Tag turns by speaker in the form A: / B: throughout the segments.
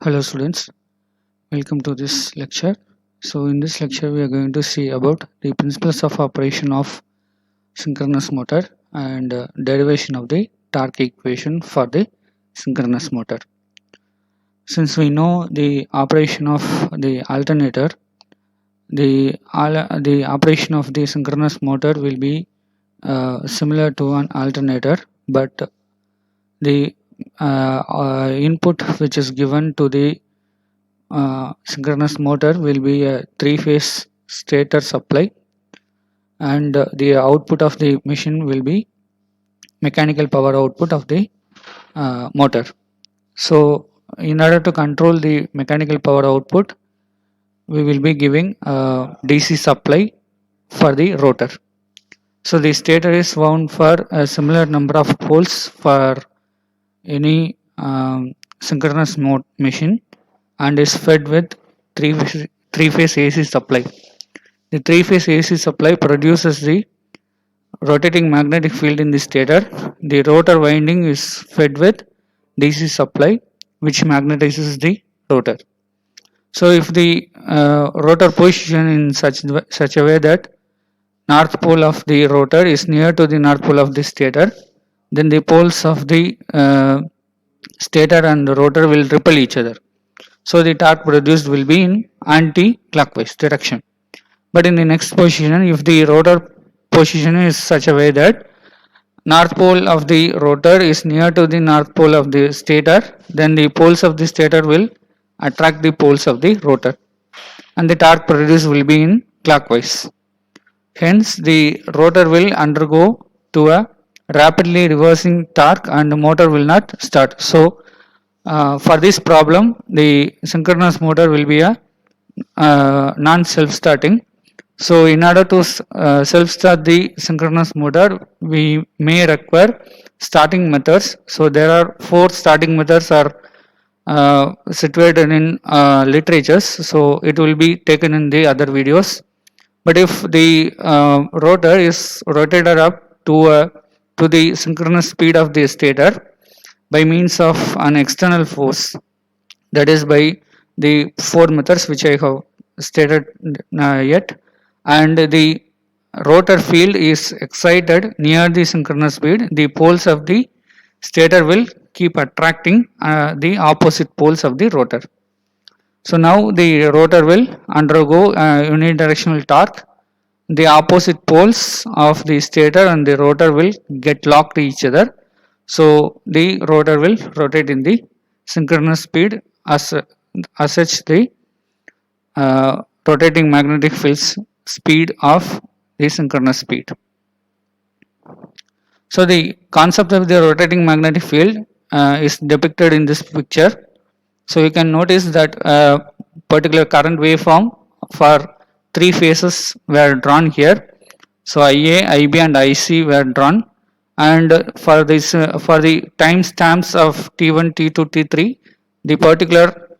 A: Hello students, welcome to this lecture. So in this lecture we are going to see about the principles of operation of synchronous motor and derivation of the torque equation for the synchronous motor. Since we know the operation of the alternator, the operation of the synchronous motor will be similar to an alternator, but the input which is given to the synchronous motor will be a three-phase stator supply, and the output of the machine will be mechanical power output of the motor. So in order to control the mechanical power output, we will be giving a DC supply for the rotor. So the stator is wound for a similar number of poles for any synchronous machine and is fed with three-phase AC supply. The three-phase AC supply produces the rotating magnetic field in the stator. The rotor winding is fed with DC supply, which magnetizes the rotor. So if the rotor position in such a way that north pole of the rotor is near to the north pole of the stator, then the poles of the stator and the rotor will repel each other. So the torque produced will be in anti-clockwise direction. But in the next position, if the rotor position is such a way that north pole of the rotor is near to the north pole of the stator, then the poles of the stator will attract the poles of the rotor, and the torque produced will be in clockwise. Hence, the rotor will undergo to a rapidly reversing torque and the motor will not start. So, for this problem, the synchronous motor will be a non-self-starting. So in order to self-start the synchronous motor, we may require starting methods. So there are 4 starting methods are situated in literatures. So it will be taken in the other videos. But if the rotor is rotated up to the synchronous speed of the stator by means of an external force, that is by the 4 methods which I have stated yet, and the rotor field is excited near the synchronous speed, the poles of the stator will keep attracting the opposite poles of the rotor. So now the rotor will undergo unidirectional torque. The opposite poles of the stator and the rotor will get locked to each other. So the rotor will rotate in the synchronous speed as such the rotating magnetic field's speed of the synchronous speed. So the concept of the rotating magnetic field is depicted in this picture. So you can notice that a particular current waveform for 3 phases were drawn here. So IA, IB and IC were drawn, and for this for the time stamps of T1, T2, T3, the particular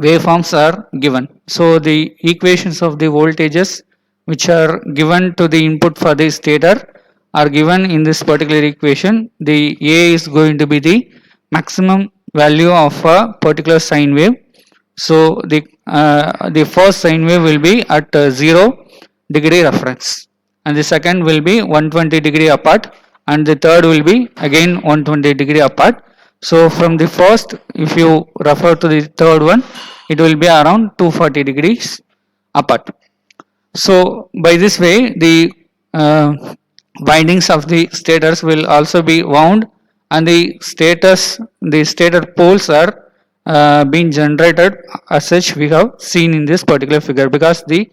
A: waveforms are given. So the equations of the voltages which are given to the input for the stator are given in this particular equation. The A is going to be the maximum value of a particular sine wave. So the first sine wave will be at 0 degree reference, and the second will be 120 degree apart, and the third will be again 120 degree apart. So from the first, if you refer to the third one, it will be around 240 degrees apart. So by this way, the windings of the stators will also be wound, and the stator poles are being generated as such we have seen in this particular figure, because the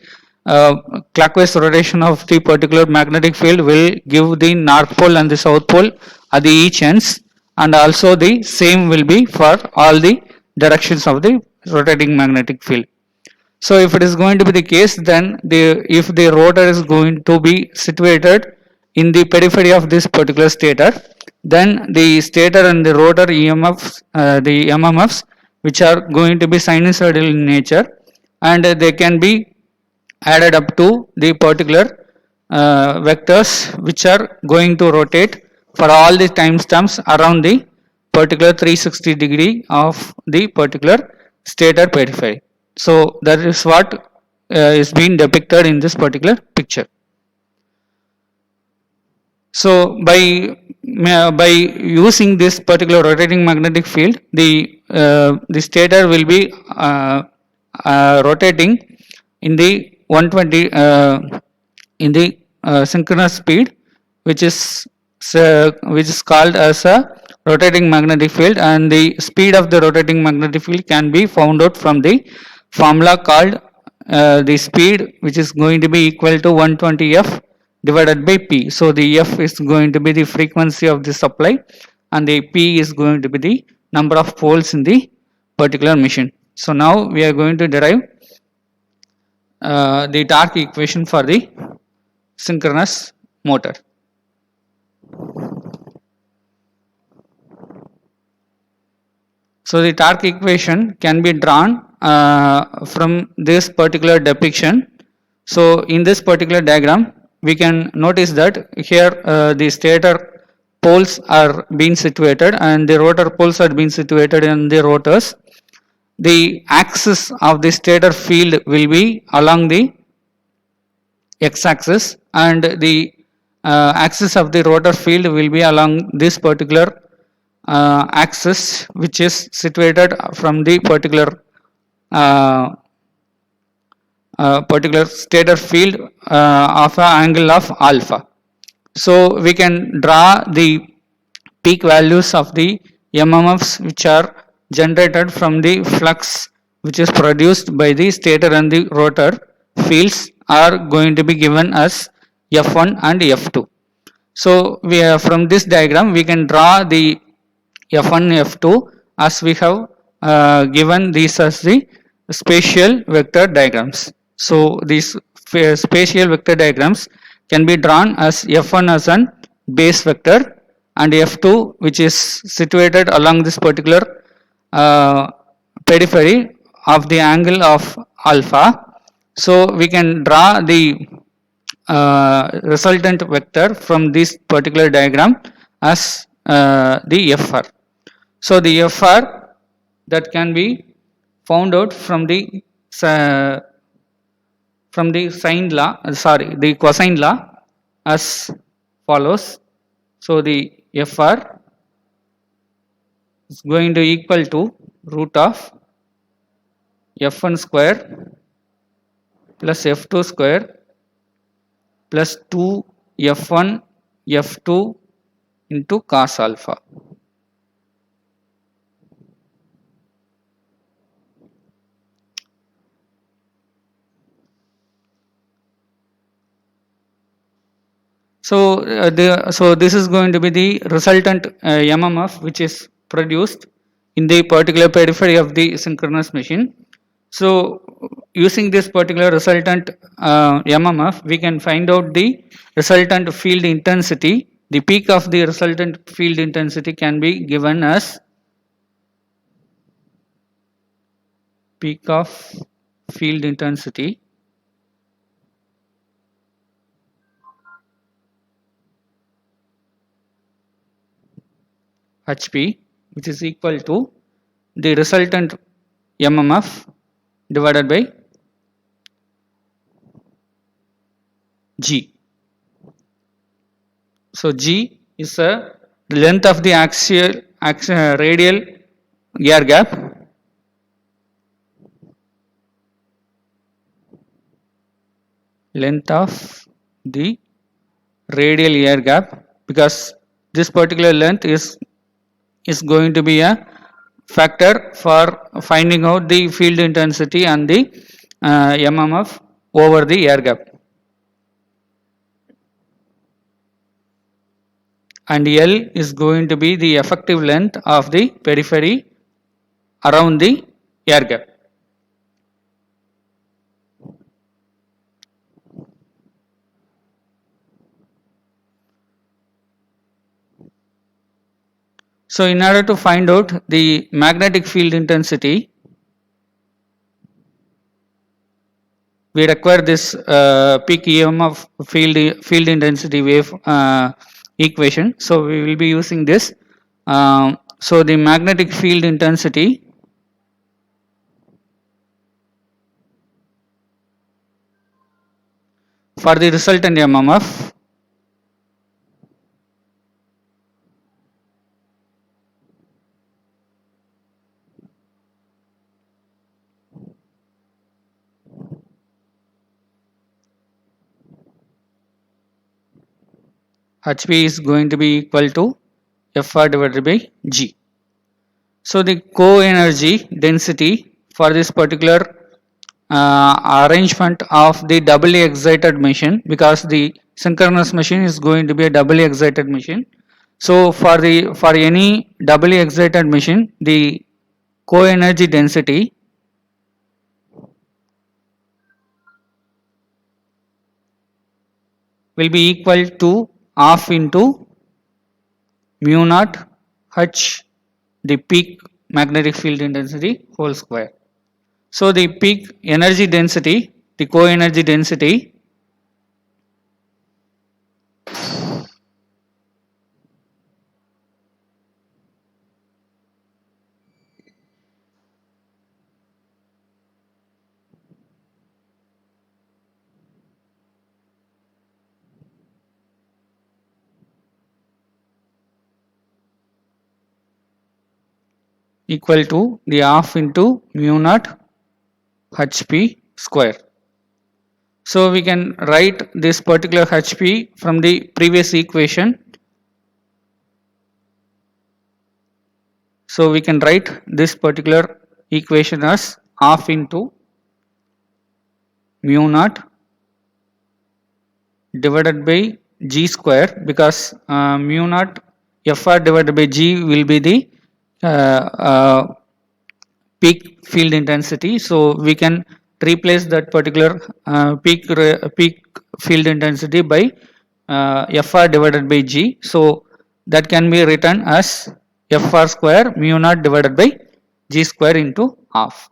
A: clockwise rotation of the particular magnetic field will give the north pole and the south pole at the each ends, and also the same will be for all the directions of the rotating magnetic field. So if it is going to be the case, then if the rotor is going to be situated in the periphery of this particular stator, then the stator and the rotor EMFs, the MMFs, which are going to be sinusoidal in nature, and they can be added up to the particular vectors which are going to rotate for all the time stamps around the particular 360 degree of the particular stator periphery. So that is what is being depicted in this particular picture. So by using this particular rotating magnetic field, the stator will be rotating in the 120 in the synchronous speed, which is called as a rotating magnetic field, and the speed of the rotating magnetic field can be found out from the formula called the speed, which is going to be equal to 120 f divided by p. So the f is going to be the frequency of the supply, and the p is going to be the number of poles in the particular machine. So now we are going to derive the torque equation for the synchronous motor. So the torque equation can be drawn from this particular depiction. So in this particular diagram, we can notice that here the stator poles are being situated and the rotor poles are being situated in the rotors. The axis of the stator field will be along the x-axis, and the axis of the rotor field will be along this particular axis, which is situated from the particular particular stator field of an angle of alpha. So we can draw the peak values of the MMFs which are generated from the flux which is produced by the stator and the rotor fields are going to be given as F1 and F2. So from this diagram we can draw the F1 F2 as we have given these as the spatial vector diagrams. So these spatial vector diagrams can be drawn as F1 as an base vector and F2 which is situated along this particular periphery of the angle of alpha. So we can draw the resultant vector from this particular diagram as the FR. So the FR that can be found out from the sine law, the cosine law as follows. So the FR is going to equal to root of F1 square plus F2 square plus 2 F1 F2 into cos alpha. So this is going to be the resultant MMF which is produced in the particular periphery of the synchronous machine. So using this particular resultant MMF, we can find out the resultant field intensity. The peak of the resultant field intensity can be given as peak of field intensity HP, which is equal to the resultant MMF divided by G. So G is the length of the radial air gap because this particular length is going to be a factor for finding out the field intensity and the MMF over the air gap. And L is going to be the effective length of the periphery around the air gap. So in order to find out the magnetic field intensity, we require this peak EMF field intensity wave equation. So we will be using this so the magnetic field intensity for the resultant MMF Hp is going to be equal to Fr divided by G. So the co-energy density for this particular arrangement of the doubly excited machine, because the synchronous machine is going to be a doubly excited machine. So for any doubly excited machine, the co-energy density will be equal to half into mu naught H, the peak magnetic field intensity whole square. So the peak energy density, the co-energy density equal to the half into mu naught Hp square. So we can write this particular Hp from the previous equation. So we can write this particular equation as half into mu naught divided by G square, because mu naught Fr divided by G will be the peak field intensity. So we can replace that particular peak field intensity by Fr divided by G. So that can be written as Fr square mu naught divided by G square into half.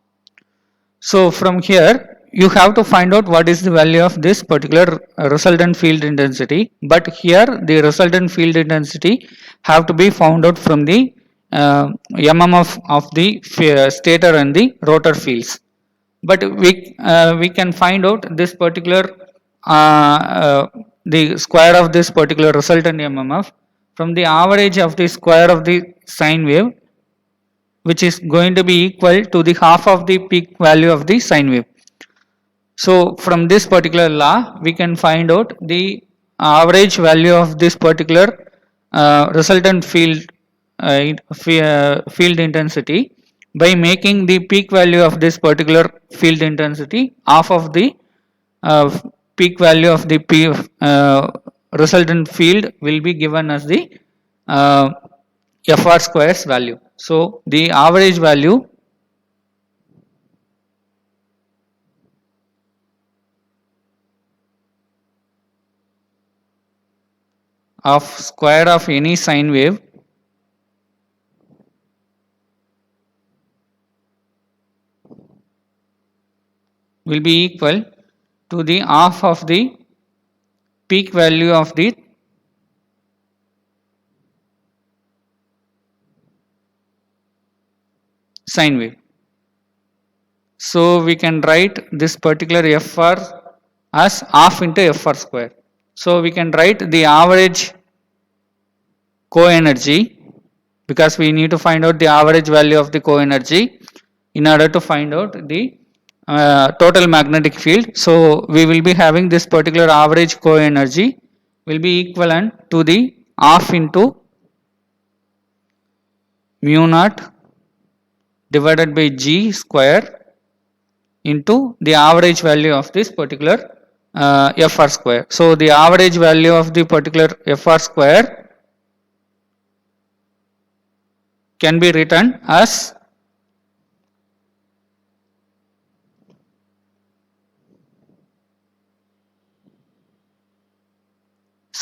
A: So from here you have to find out what is the value of this particular resultant field intensity, but here the resultant field intensity have to be found out from the MMF of the stator and the rotor fields. But we can find out this particular the square of this particular resultant MMF from the average of the square of the sine wave, which is going to be equal to the half of the peak value of the sine wave. So from this particular law we can find out the average value of this particular resultant field intensity by making the peak value of this particular field intensity half of the uh, peak value of the resultant field will be given as the Fr squares value. So the average value of square of any sine wave will be equal to the half of the peak value of the sine wave. So we can write this particular Fr as half into Fr square. So we can write the average co-energy, because we need to find out the average value of the co-energy in order to find out the total magnetic field. So we will be having this particular average co-energy will be equivalent to the half into mu naught divided by G square into the average value of this particular Fr square. So the average value of the particular Fr square can be written as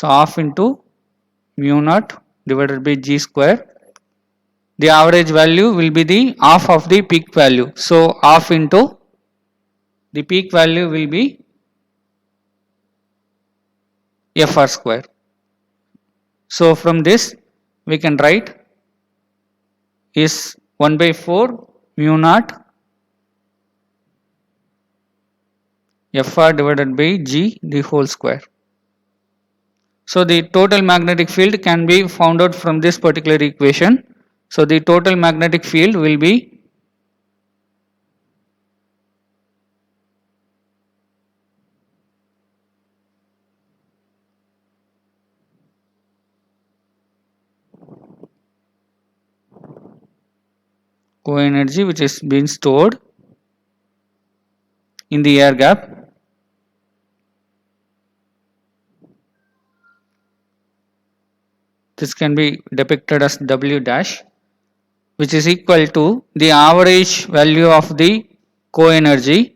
A: half into mu naught divided by G square. The average value will be the half of the peak value. So half into the peak value will be Fr square. So from this we can write is 1 by 4 mu naught Fr divided by G the whole square. So the total magnetic field can be found out from this particular equation. So the total magnetic field will be co-energy which is being stored in the air gap this can be depicted as W dash, which is equal to the average value of the co-energy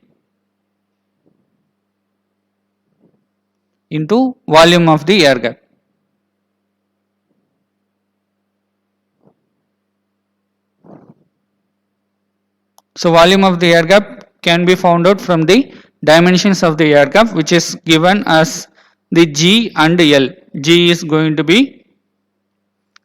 A: into volume of the air gap. So volume of the air gap can be found out from the dimensions of the air gap, which is given as the G and L. G is going to be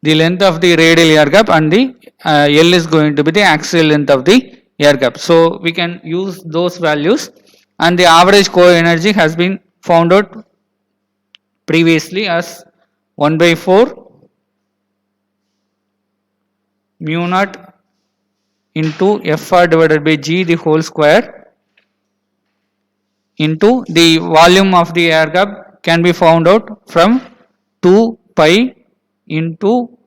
A: the length of the radial air gap and the L is going to be the axial length of the air gap. So we can use those values, and the average co-energy has been found out previously as 1 by 4 mu naught into Fr divided by G the whole square into the volume of the air gap can be found out from 2 pi into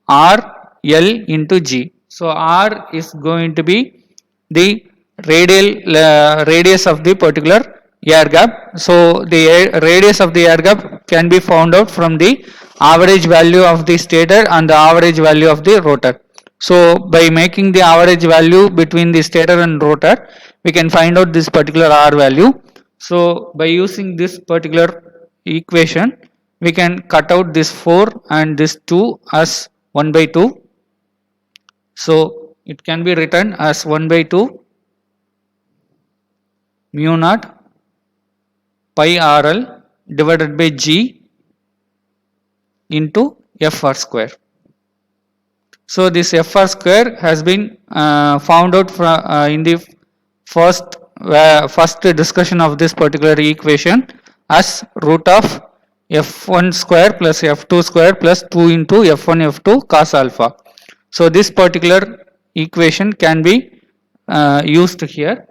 A: R L into G. So R is going to be the radius of the particular air gap. So the radius of the air gap can be found out from the average value of the stator and the average value of the rotor. So by making the average value between the stator and rotor, we can find out this particular R value. So by using this particular equation, we can cut out this 4 and this 2 as 1 by 2. So it can be written as 1 by 2 mu naught pi RL divided by G into Fr square. So this Fr square has been found out from, in the first discussion of this particular equation as root of F1 square plus F2 square plus 2 into F1 F2 cos alpha. So this particular equation can be used here.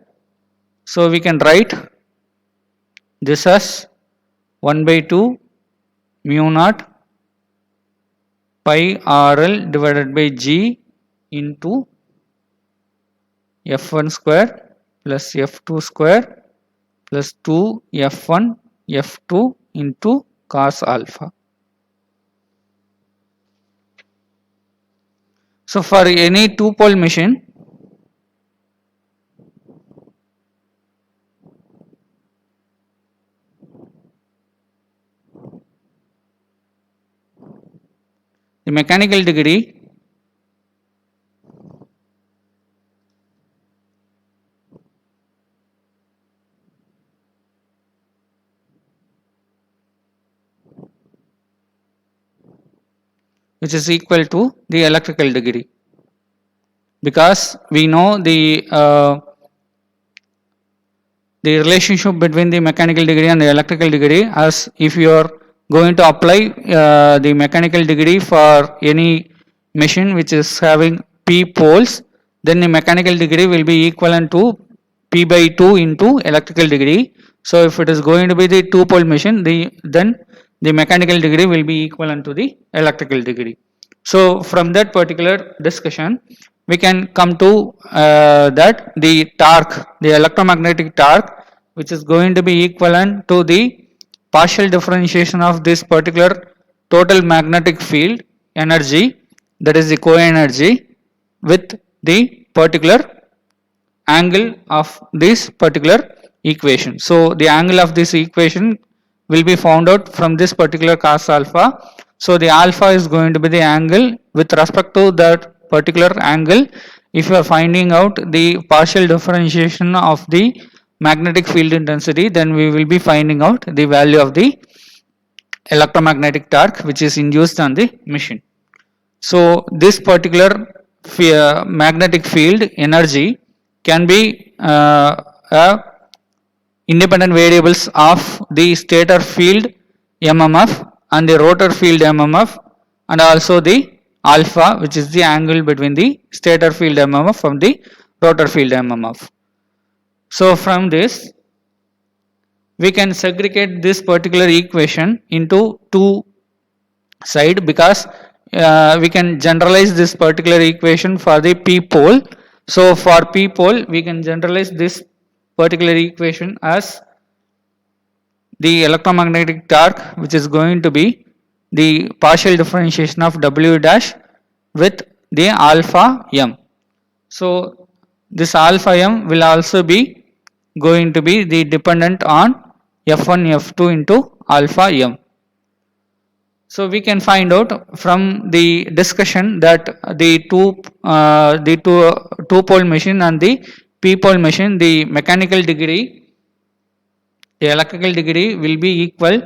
A: So we can write this as 1 by 2 mu naught pi RL divided by G into F1 square plus F2 square plus 2 F1 F2 into cos alpha. So for any two pole machine, the mechanical degree which is equal to the electrical degree, because we know the relationship between the mechanical degree and the electrical degree, as if you are going to apply the mechanical degree for any machine which is having p poles, then the mechanical degree will be equivalent to p by 2 into electrical degree. So if it is going to be the two pole machine, then the mechanical degree will be equivalent to the electrical degree. So from that particular discussion, we can come to that the torque, the electromagnetic torque, which is going to be equivalent to the partial differentiation of this particular total magnetic field energy, that is the co-energy, with the particular angle of this particular equation. So the angle of this equation will be found out from this particular cos alpha. So the alpha is going to be the angle with respect to that particular angle. If you are finding out the partial differentiation of the magnetic field intensity, then we will be finding out the value of the electromagnetic torque which is induced on the machine. So this particular magnetic field energy can be independent variables of the stator field mmf and the rotor field mmf, and also the alpha, which is the angle between the stator field mmf from the rotor field mmf. So from this we can segregate this particular equation into two side, because we can generalize this particular equation for the p pole. So for p pole we can generalize this particular equation as the electromagnetic torque, which is going to be the partial differentiation of w dash with the alpha m. So this alpha m will also be going to be the dependent on f1 f2 into alpha m. So we can find out from the discussion that the two pole machine and the p pole machine, the mechanical degree, the electrical degree will be equal.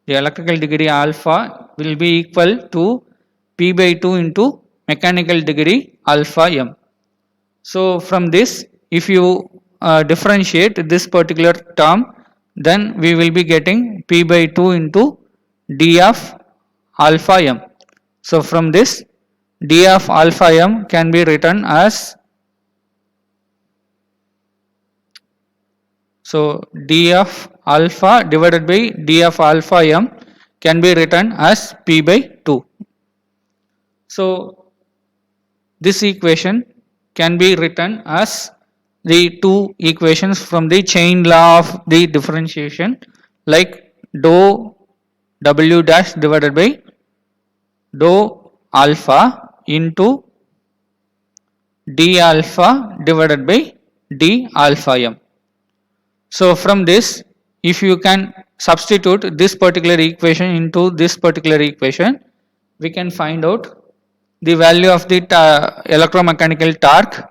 A: The electrical degree alpha will be equal to p by 2 into mechanical degree alpha m. So from this, if you differentiate this particular term, then we will be getting p by 2 into d of alpha m. So from this, d of alpha m can be written as, so d of alpha divided by d of alpha m can be written as p by 2. So this equation can be written as the two equations from the chain law of the differentiation, like dou w dash divided by dou alpha into d alpha divided by d alpha m. So from this, if you can substitute this particular equation into this particular equation, we can find out the value of the electromechanical torque.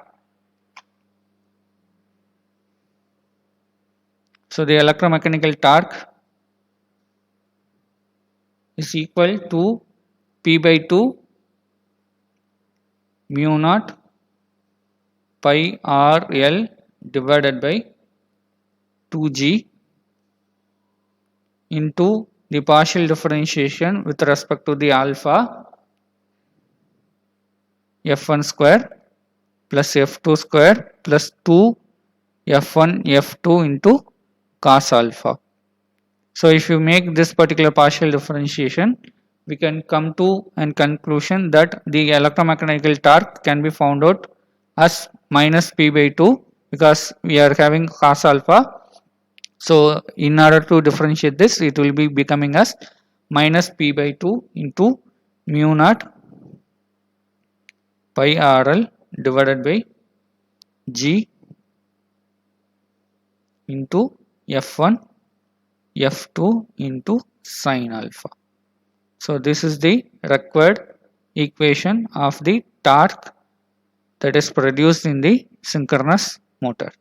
A: So the electromechanical torque is equal to p by 2 mu naught pi r l divided by 2g into the partial differentiation with respect to the alpha f1 square plus f2 square plus 2 f1 f2 into cos alpha. So if you make this particular partial differentiation, we can come to a conclusion that the electromechanical torque can be found out as minus p by 2, because we are having cos alpha. So in order to differentiate this, it will be becoming as minus p by 2 into mu naught pi rl divided by g into f1 f2 into sin alpha. So this is the required equation of the torque that is produced in the synchronous motor.